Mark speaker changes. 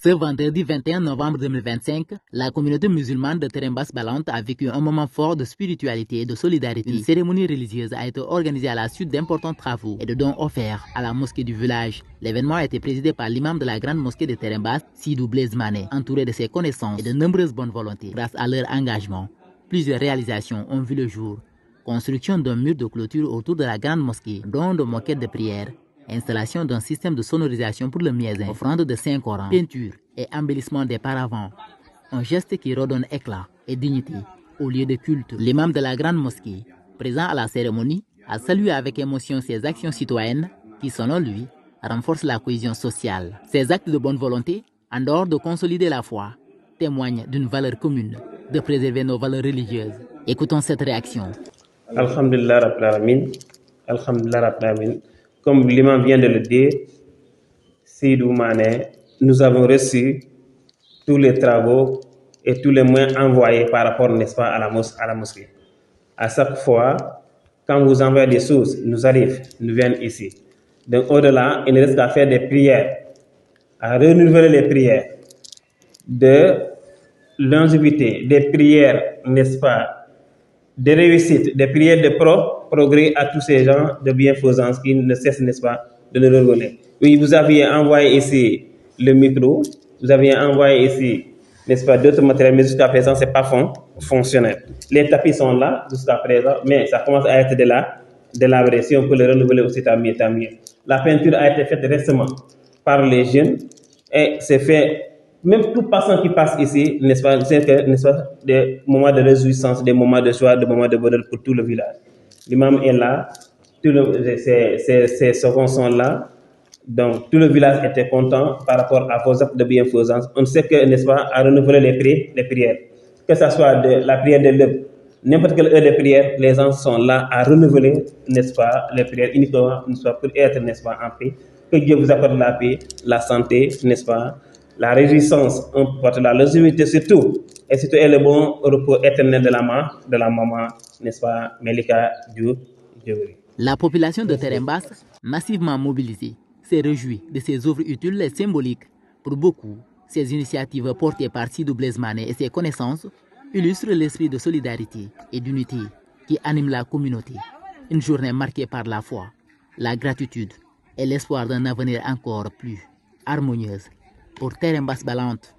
Speaker 1: Ce vendredi 21 novembre 2025, la communauté musulmane de Terembas Balante a vécu un moment fort de spiritualité et de solidarité. Une cérémonie religieuse a été organisée à la suite d'importants travaux et de dons offerts à la mosquée du village. L'événement a été présidé par l'imam de la grande mosquée de Terembas, Sidou Blaise Mané, entouré de ses connaissances et de nombreuses bonnes volontés. Grâce à leur engagement, plusieurs réalisations ont vu le jour. Construction d'un mur de clôture autour de la grande mosquée, don de moquettes de prière, installation d'un système de sonorisation pour le muezzin, offrande de Saint-Coran, peinture et embellissement des paravents. Un geste qui redonne éclat et dignité au lieu de culte. L'imam de la grande mosquée, présent à la cérémonie, a salué avec émotion ces actions citoyennes qui, selon lui, renforcent la cohésion sociale. Ces actes de bonne volonté, en dehors de consolider la foi, témoignent d'une valeur commune, de préserver nos valeurs religieuses. Écoutons cette réaction.
Speaker 2: Alhamdulillah Rabbil Alamin. Alhamdulillah Rabbil Alamin. Comme l'imam vient de le dire, Sidou Mané, nous avons reçu tous les travaux et tous les moyens envoyés par rapport, n'est-ce pas, à la mosquée. À chaque fois, quand vous envoyez des choses, nous arrivent, nous viennent ici. Donc au-delà, il ne reste qu'à faire des prières, à renouveler les prières de longévité, des prières, n'est-ce pas, de réussite, des prières de progrès à tous ces gens de bienfaisance qui ne cessent, n'est-ce pas, de nous revenir. Oui, vous aviez envoyé ici le micro, vous aviez envoyé ici, n'est-ce pas, d'autres matériels, mais jusqu'à présent, ce n'est pas fonctionnel. Les tapis sont là jusqu'à présent, mais ça commence à être délabré. Si on peut le renouveler aussi, tant mieux, tant mieux. La peinture a été faite récemment par les jeunes et c'est fait. Même tout passant qui passe ici, n'est-ce pas, des moments de réjouissance, des moments de joie, des moments de bonheur pour tout le village. L'imam est là, ses seconds sont là, donc tout le village était content par rapport à vos actes de bienfaisance. On sait que, n'est-ce pas, à renouveler les prières, que ce soit la prière de l'aube, n'importe quelle heure de prière, les gens sont là à renouveler, n'est-ce pas, les prières uniquement, n'est-ce pas, pour être, n'est-ce pas, en paix. Que Dieu vous accorde la paix, la santé, n'est-ce pas, la réjouissance, la longévité surtout, et surtout le bon repos éternel de la maman, n'est-ce pas, Melika Dieu.
Speaker 1: La population de Terembas, massivement mobilisée, s'est réjouie de ces œuvres utiles et symboliques. Pour beaucoup, ces initiatives portées par Sidou Blaise Mané et ses connaissances illustrent l'esprit de solidarité et d'unité qui anime la communauté. Une journée marquée par la foi, la gratitude et l'espoir d'un avenir encore plus harmonieux pour Terembas Balante.